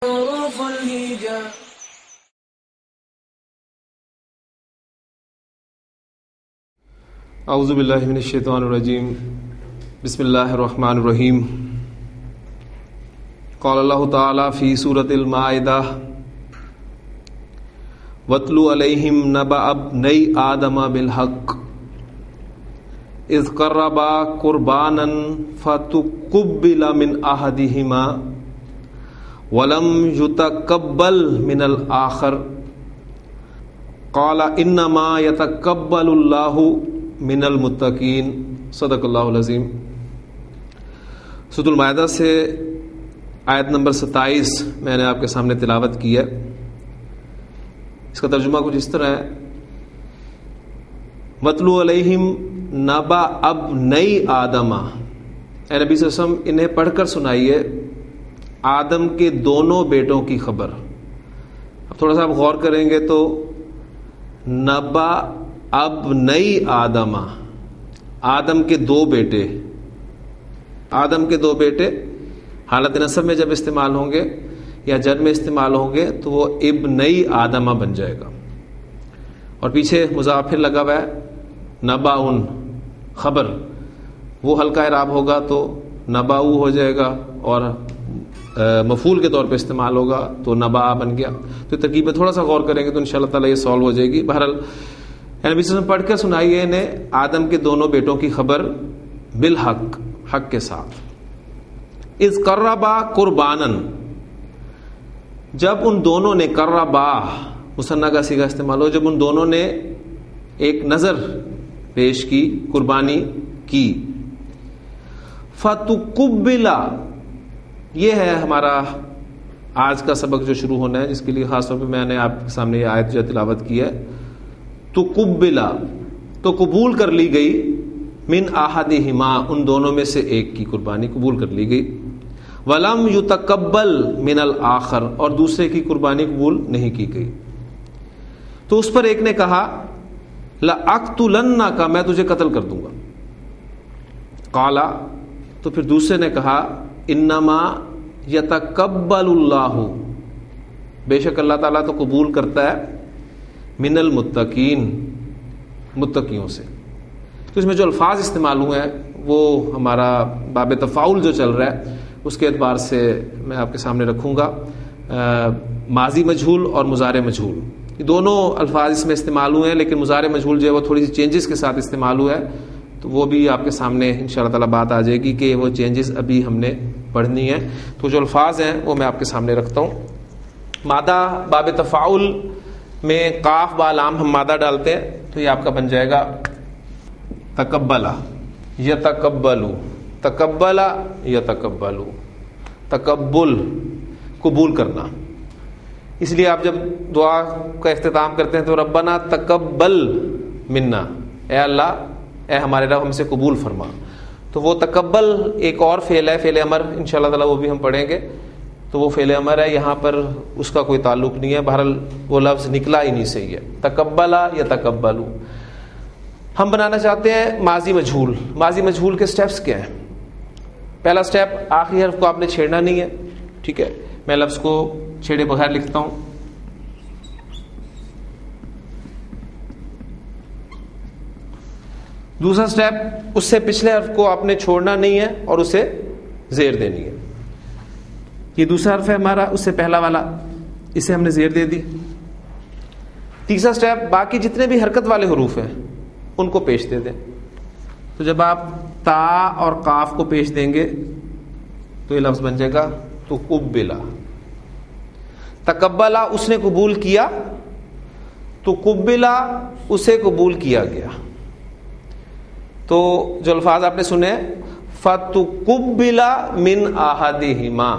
حروف الهجاء. اعوذ باللہ من الشیطان الرجیم. بسم اللہ الرحمن الرحیم. قال اللہ تعالی فی سورۃ المائدہ وَاتْلُ عَلَيْهِمْ نَبَأَ ابْنَيْ آدَمَ بِالْحَقِّ اذ قربا قربانا فتقبل من احدهما ولم يتقبل من الاخر قال انما يتقبل الله من المتقين. صدق اللہ العظیم. سورۃ المائدہ سے آیت نمبر 27 میں نے آپ کے سامنے تلاوت کی ہے. اس کا ترجمہ کچھ اس طرح ہے: وَاتْلُ عَلَيْهِمْ نبا اب نئی آدمہ، اے نبی صلی اللہ علیہ وسلم انہیں پڑھ کر سنائیے آدم کے دونوں بیٹوں کی خبر. اب تھوڑا سا آپ غور کریں گے تو نبا اب نئی آدمہ، آدم کے دو بیٹے. آدم کے دو بیٹے حالت نسب میں جب استعمال ہوں گے یا جر میں استعمال ہوں گے تو وہ ابنئی آدمہ بن جائے گا. اور پیچھے مضاف پھر لگا ہوا ہے نباؤن، خبر، وہ ہلکا اعراب ہوگا تو نباؤ ہو جائے گا، اور مفعول کے طور پہ استعمال ہوگا تو نبا بن گیا. تو ترکیب میں تھوڑا سا غور کریں گے تو انشاءاللہ تعالیٰ یہ سالو ہو جائے گی. بہرحال نبی صلی اللہ علیہ وسلم پڑھ کر سنائیے انہیں آدم کے دونوں بیٹوں کی خبر بالحق، حق کے ساتھ. اذ قربا قربانا، جب ان دونوں نے، قربا مثنیٰ کا صیغہ استعمال ہو، جب ان دونوں نے ایک نظر پیش کی، قربانی کی. فتقبلا، یہ ہے ہمارا آج کا سبق جو شروع ہونا ہے، جس کے لیے خاص طور پہ میں نے آپ کے سامنے یہ آیت جو تلاوت کی ہے. تقبلا، تو قبول کر لی گئی، من احدہما، ان دونوں میں سے ایک کی قربانی قبول کر لی گئی. ولم یتقبل من الاخر، اور دوسرے کی قربانی قبول نہیں کی گئی. تو اس پر ایک نے کہا لَأَقْتُلَنَّكَ، میں تجھے قتل کر دوں گا. قَالَ، تو پھر دوسرے نے کہا انما یتقبل اللہ، بے شک اللہ تعالیٰ تو قبول کرتا ہے من المتقین، متقیوں سے. تو اس میں جو الفاظ استعمال ہوئے ہیں وہ ہمارا باب تفاعل جو چل رہا ہے اس کے اعتبار سے میں آپ کے سامنے رکھوں گا. ماضی مجہول اور مضارع مجہول، یہ دونوں الفاظ اس میں استعمال ہوئے ہیں، لیکن مضارع مجہول جو ہے وہ تھوڑی سی چینجز کے ساتھ استعمال ہوا ہے. تو وہ بھی آپ کے سامنے انشاءاللہ تعالیٰ بات آ جائے گی کہ وہ چینجز ابھی ہم نے پڑھنی ہے. تو جو الفاظ ہیں وہ میں آپ کے سامنے رکھتا ہوں. مادہ باب تفاعل میں قاف با لام ہم مادہ ڈالتے ہیں تو یہ آپ کا بن جائے گا تقبلا، یتقبلو، تقبلا یتقبلو، تقبل، قبول کرنا. اس لیے آپ جب دعا کا اختتام کرتے ہیں تو ربنا تقبل منا، اے اللہ، اے ہمارے رب ہم سے قبول فرما. تو وہ تقبل ایک اور فعل ہے، فعل امر، انشاءاللہ تعالیٰ وہ بھی ہم پڑھیں گے. تو وہ فعل امر ہے، یہاں پر اس کا کوئی تعلق نہیں ہے. بہرحال وہ لفظ نکلا ہی نہیں صحیح ہے، تقبلا یتقبلو. ہم بنانا چاہتے ہیں ماضی مجہول. ماضی مجہول کے سٹیپس کیا ہیں؟ پہلا سٹیپ، آخری حرف کو آپ نے چھیڑنا نہیں ہے. ٹھیک ہے، میں لفظ کو چھیڑے بغیر لکھتا ہوں. دوسرا سٹیپ، اس سے پچھلے حرف کو آپ نے چھوڑنا نہیں ہے اور اسے زیر دینی ہے. یہ دوسرا حرف ہے ہمارا، اس سے پہلا والا، اسے ہم نے زیر دے دی. تیسرا سٹیپ، باقی جتنے بھی حرکت والے حروف ہیں ان کو پیش دے دیں. تو جب آپ تا اور قاف کو پیش دیں گے تو یہ لفظ بن جائے گا تو قبلا. تقبلا، اس نے قبول کیا، تو قبلا، اسے قبول کیا گیا. تو جو الفاظ آپ نے سنے فتقبلا من احدہما،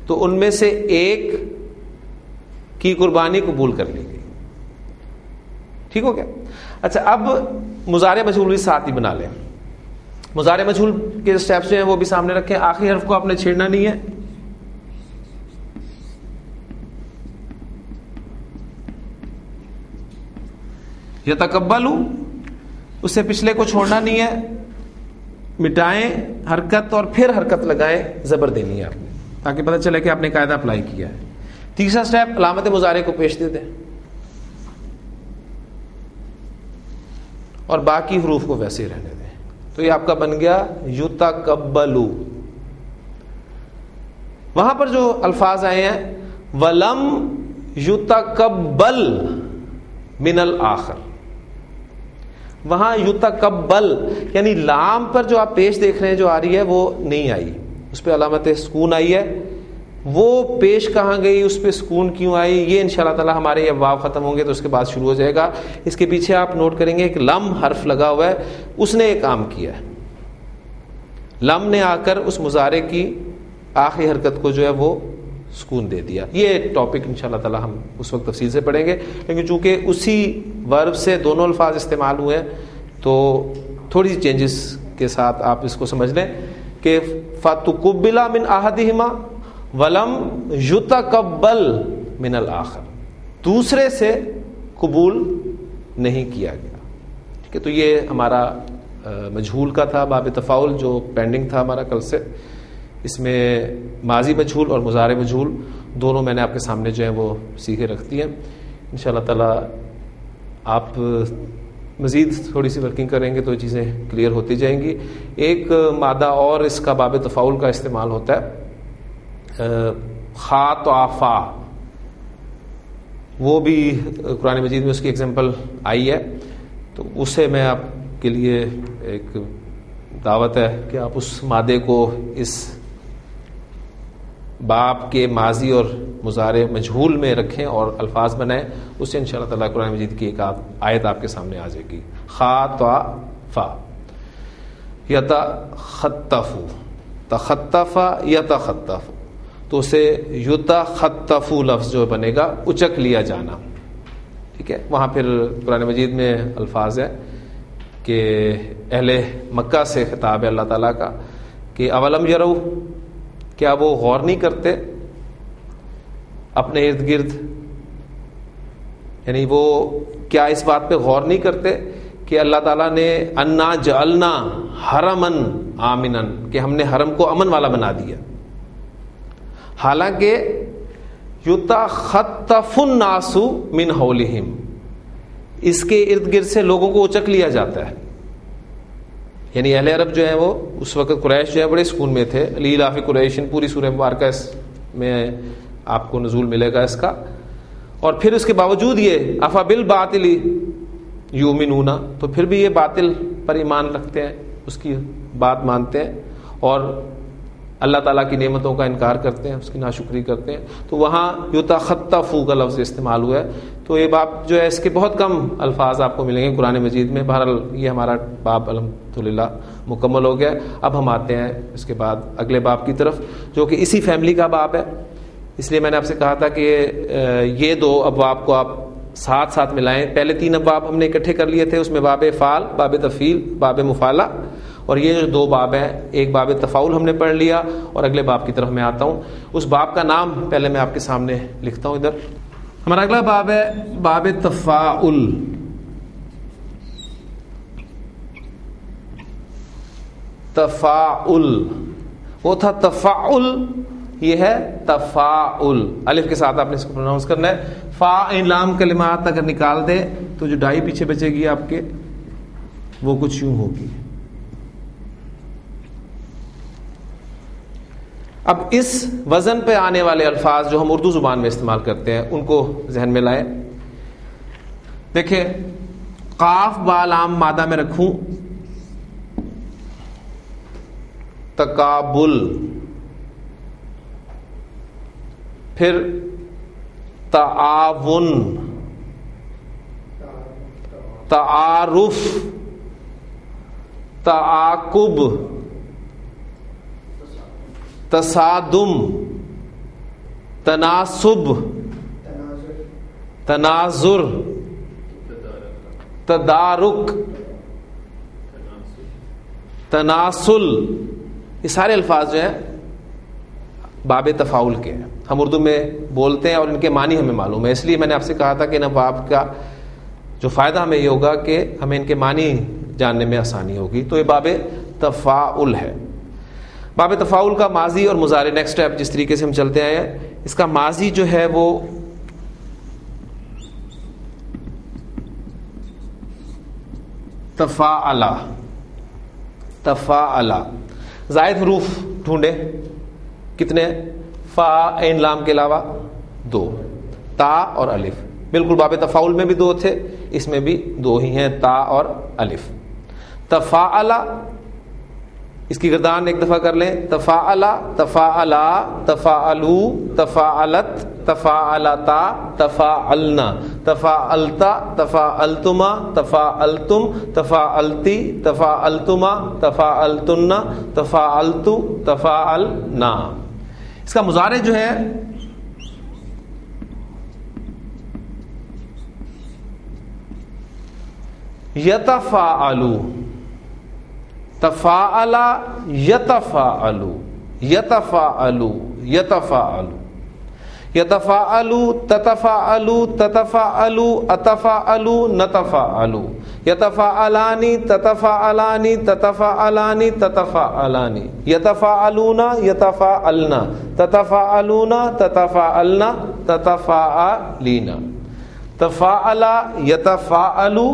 تو ان میں سے ایک کی قربانی قبول کر لی گئی. ٹھیک ہو گیا؟ اچھا، اب مضارع مجہول بھی ساتھ ہی بنا لیں. مضارع مجہول کے سٹیپس جو ہیں وہ بھی سامنے رکھیں. آخری حرف کو آپ نے چھیڑنا نہیں ہے. یتقبلو، اس سے پچھلے کو چھوڑنا نہیں ہے، مٹائیں حرکت اور پھر حرکت لگائیں، زبر دینی ہے آپ نے، تاکہ پتہ چلے کہ آپ نے قاعدہ اپلائی کیا ہے. تیسرا سٹیپ علامت مضارع کو پیش دے دیں اور باقی حروف کو ویسے ہی رہنے دیں. تو یہ آپ کا بن گیا یتقبلو. وہاں پر جو الفاظ آئے ہیں ولم یتقبل من الآخر, وہاں یتقبل یعنی لام پر جو آپ پیش دیکھ رہے ہیں جو آ رہی ہے وہ نہیں آئی, اس پہ علامت سکون آئی ہے. وہ پیش کہاں گئی, اس پہ سکون کیوں آئی, یہ انشاءاللہ تعالی ہمارے یہ ابواب ختم ہوں گے تو اس کے بعد شروع ہو جائے گا. اس کے پیچھے آپ نوٹ کریں گے ایک لم حرف لگا ہوا ہے, اس نے ایک کام کیا ہے. لم نے آ کر اس مضارع کی آخری حرکت کو جو ہے وہ سکون دے دیا. یہ ٹاپک انشاءاللہ تعالی ہم اس وقت تفصیل سے پڑھیں گے, لیکن چونکہ اسی ورب سے دونوں الفاظ استعمال ہوئے ہیں تو تھوڑی سی چینجز کے ساتھ آپ اس کو سمجھ لیں کہ فَتُقُبِّلَ مِنْ أَحَدِهِمَا ولم یتقبل من الآخر, دوسرے سے قبول نہیں کیا گیا. ٹھیک ہے, تو یہ ہمارا مجہول کا تھا باب تفاعل جو پینڈنگ تھا ہمارا کل سے. اس میں ماضی مجہول اور مضارع مجہول دونوں میں نے آپ کے سامنے جو ہیں وہ سیکھے رکھ دی ہیں. انشاءاللہ تعالی آپ مزید تھوڑی سی ورکنگ کریں گے تو یہ چیزیں کلیئر ہوتی جائیں گی. ایک مادہ اور اس کا باب تفاعل کا استعمال ہوتا ہے, خا تو آفا, وہ بھی قرآن مجید میں اس کی ایگزامپل آئی ہے. تو اسے میں آپ کے لیے ایک دعوت ہے کہ آپ اس مادے کو اس باب کے ماضی اور مضارع مجہول میں رکھیں اور الفاظ بنائیں. اس سے انشاءاللہ تعالی قرآن مجید کی ایک آیت آپ کے سامنے آ جائے گی. خا تو فا یتخطف, تخطف یتخطف, تو اسے یتخطف لفظ جو بنے گا اچک لیا جانا. ٹھیک ہے, وہاں پھر قرآن مجید میں الفاظ ہے کہ اہل مکہ سے خطاب ہے اللہ تعالیٰ کا کہ اولم یرو, کیا وہ غور نہیں کرتے اپنے ارد گرد, یعنی وہ کیا اس بات پہ غور نہیں کرتے کہ اللہ تعالیٰ نے انا جعلنا حرمن آمنن, کہ ہم نے حرم کو امن والا بنا دیا. حالانکہ یتخطف الناس من حولہم, اس کے ارد گرد سے لوگوں کو اچک لیا جاتا ہے. یعنی اہل عرب جو ہیں وہ اس وقت قریش جو ہے بڑے سکون میں تھے. لیلاف قریش, پوری سورہ مبارکہ اس میں آپ کو نزول ملے گا اس کا. اور پھر اس کے باوجود یہ افا بالباطل یؤمنون, تو پھر بھی یہ باطل پر ایمان رکھتے ہیں, اس کی بات مانتے ہیں اور اللہ تعالیٰ کی نعمتوں کا انکار کرتے ہیں, اس کی ناشکری کرتے ہیں. تو وہاں یتخطف کا لفظ استعمال ہوا ہے. تو یہ باب جو ہے اس کے بہت کم الفاظ آپ کو ملیں گے قرآن مجید میں. بہرحال یہ ہمارا باب الحمدللہ مکمل ہو گیا. اب ہم آتے ہیں اس کے بعد اگلے باب کی طرف جو کہ اسی فیملی کا باب ہے. اس لیے میں نے آپ سے کہا تھا کہ یہ دو ابواب کو آپ ساتھ ساتھ ملائیں. پہلے 3 ابواب ہم نے اکٹھے کر لیے تھے, اس میں باب فعل, باب تفعیل, باب مفعلہ, اور یہ جو 2 باب ہیں ایک باب تفاعل ہم نے پڑھ لیا. اور اگلے باب کی طرف میں آتا ہوں. اس باب کا نام پہلے میں آپ کے سامنے لکھتا ہوں ادھر. ہمارا اگلا باب ہے باب تفاعل. تفاعل وہ تھا تفاعل, یہ ہے تفاعل. الف کے ساتھ آپ نے اس کو پروناؤنس کرنا ہے. فا لام کلمات اگر نکال دے تو جو ڈائی پیچھے بچے گی آپ کے وہ کچھ یوں ہوگی. اب اس وزن پہ آنے والے الفاظ جو ہم اردو زبان میں استعمال کرتے ہیں ان کو ذہن میں لائیں. دیکھیں, قاف با لام مادہ میں رکھوں, تقابل, پھر تعاون, تعارف, تعاقب, تصادم, تناسب, تناظر, تدارک, تناسل, یہ سارے الفاظ جو ہیں باب تفاعل کے ہیں. ہم اردو میں بولتے ہیں اور ان کے معنی ہمیں معلوم ہے. اس لیے میں نے آپ سے کہا تھا کہ ان ابواب کا جو فائدہ ہمیں یہ ہوگا کہ ہمیں ان کے معنی جاننے میں آسانی ہوگی. تو یہ باب تفاعل ہے. باب تفاعل کا ماضی اور مضارع نیکسٹ اسٹیپ جس طریقے سے ہم چلتے آئے ہیں، اس کا ماضی جو ہے وہ تفاعلا، تفاعلا، زائد حروف ڈھونڈے، کتنے؟ فا عین لام کے علاوہ 2، تا اور الف. بالکل باب تفاعل میں بھی 2 تھے، اس میں بھی 2 ہی ہیں، تا اور الف. تفاعلا، اس کی گردان ایک دفعہ کر لیں، تفاعلا، تفاعلا، تفاعلو، تفاعلت، تفاعلتا، تفاعلنا، تفاعلتا، تفاعلتما، تفاعلتم، تفاعلتی، تفاعلتما، تفاعلتن، تفاعلتو، تفاعلنا. اس کا مضارع جو ہے یتفاعلو، تفاعل یتفاعلو، یتفاعلو، یتفاعلو، یتفاعلو، تتفاعلو، تتفاعلو، اتفاعلو، نتفاعلو، یتفاعلانی، تتفاعلانی، تتفاعلانی، تتفاعلانی، یتفاعلون، یتفاعلنا، تتفاعلون، تتفاعلنا، تتفاعلین. تفاعل یتفاعلو،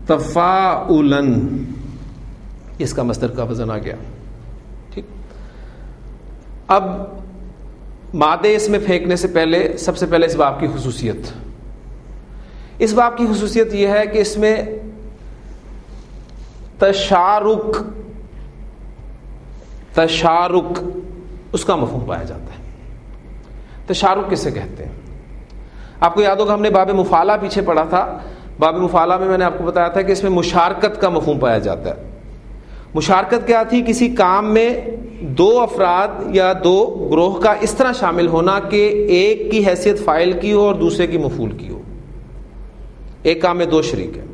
تفاعلاً، اس کا مصدر کا وزن آ گیا. ٹھیک. اب مادے اس میں پھینکنے سے پہلے سب سے پہلے اس باب کی خصوصیت، اس باب کی خصوصیت یہ ہے کہ اس میں تشارک، تشارک اس کا مفہوم پایا جاتا ہے. تشارک کسے کہتے ہیں؟ آپ کو یاد ہوگا ہم نے باب مفاعلہ پیچھے پڑھا تھا. باب مفاعلہ میں نے آپ کو بتایا تھا کہ اس میں مشارکت کا مفہوم پایا جاتا ہے. مشارکت کیا تھی؟ کسی کام میں 2 افراد یا 2 گروہ کا اس طرح شامل ہونا کہ ایک کی حیثیت فاعل کی ہو اور دوسرے کی مفعول کی ہو. ایک کام میں 2 شریک ہیں.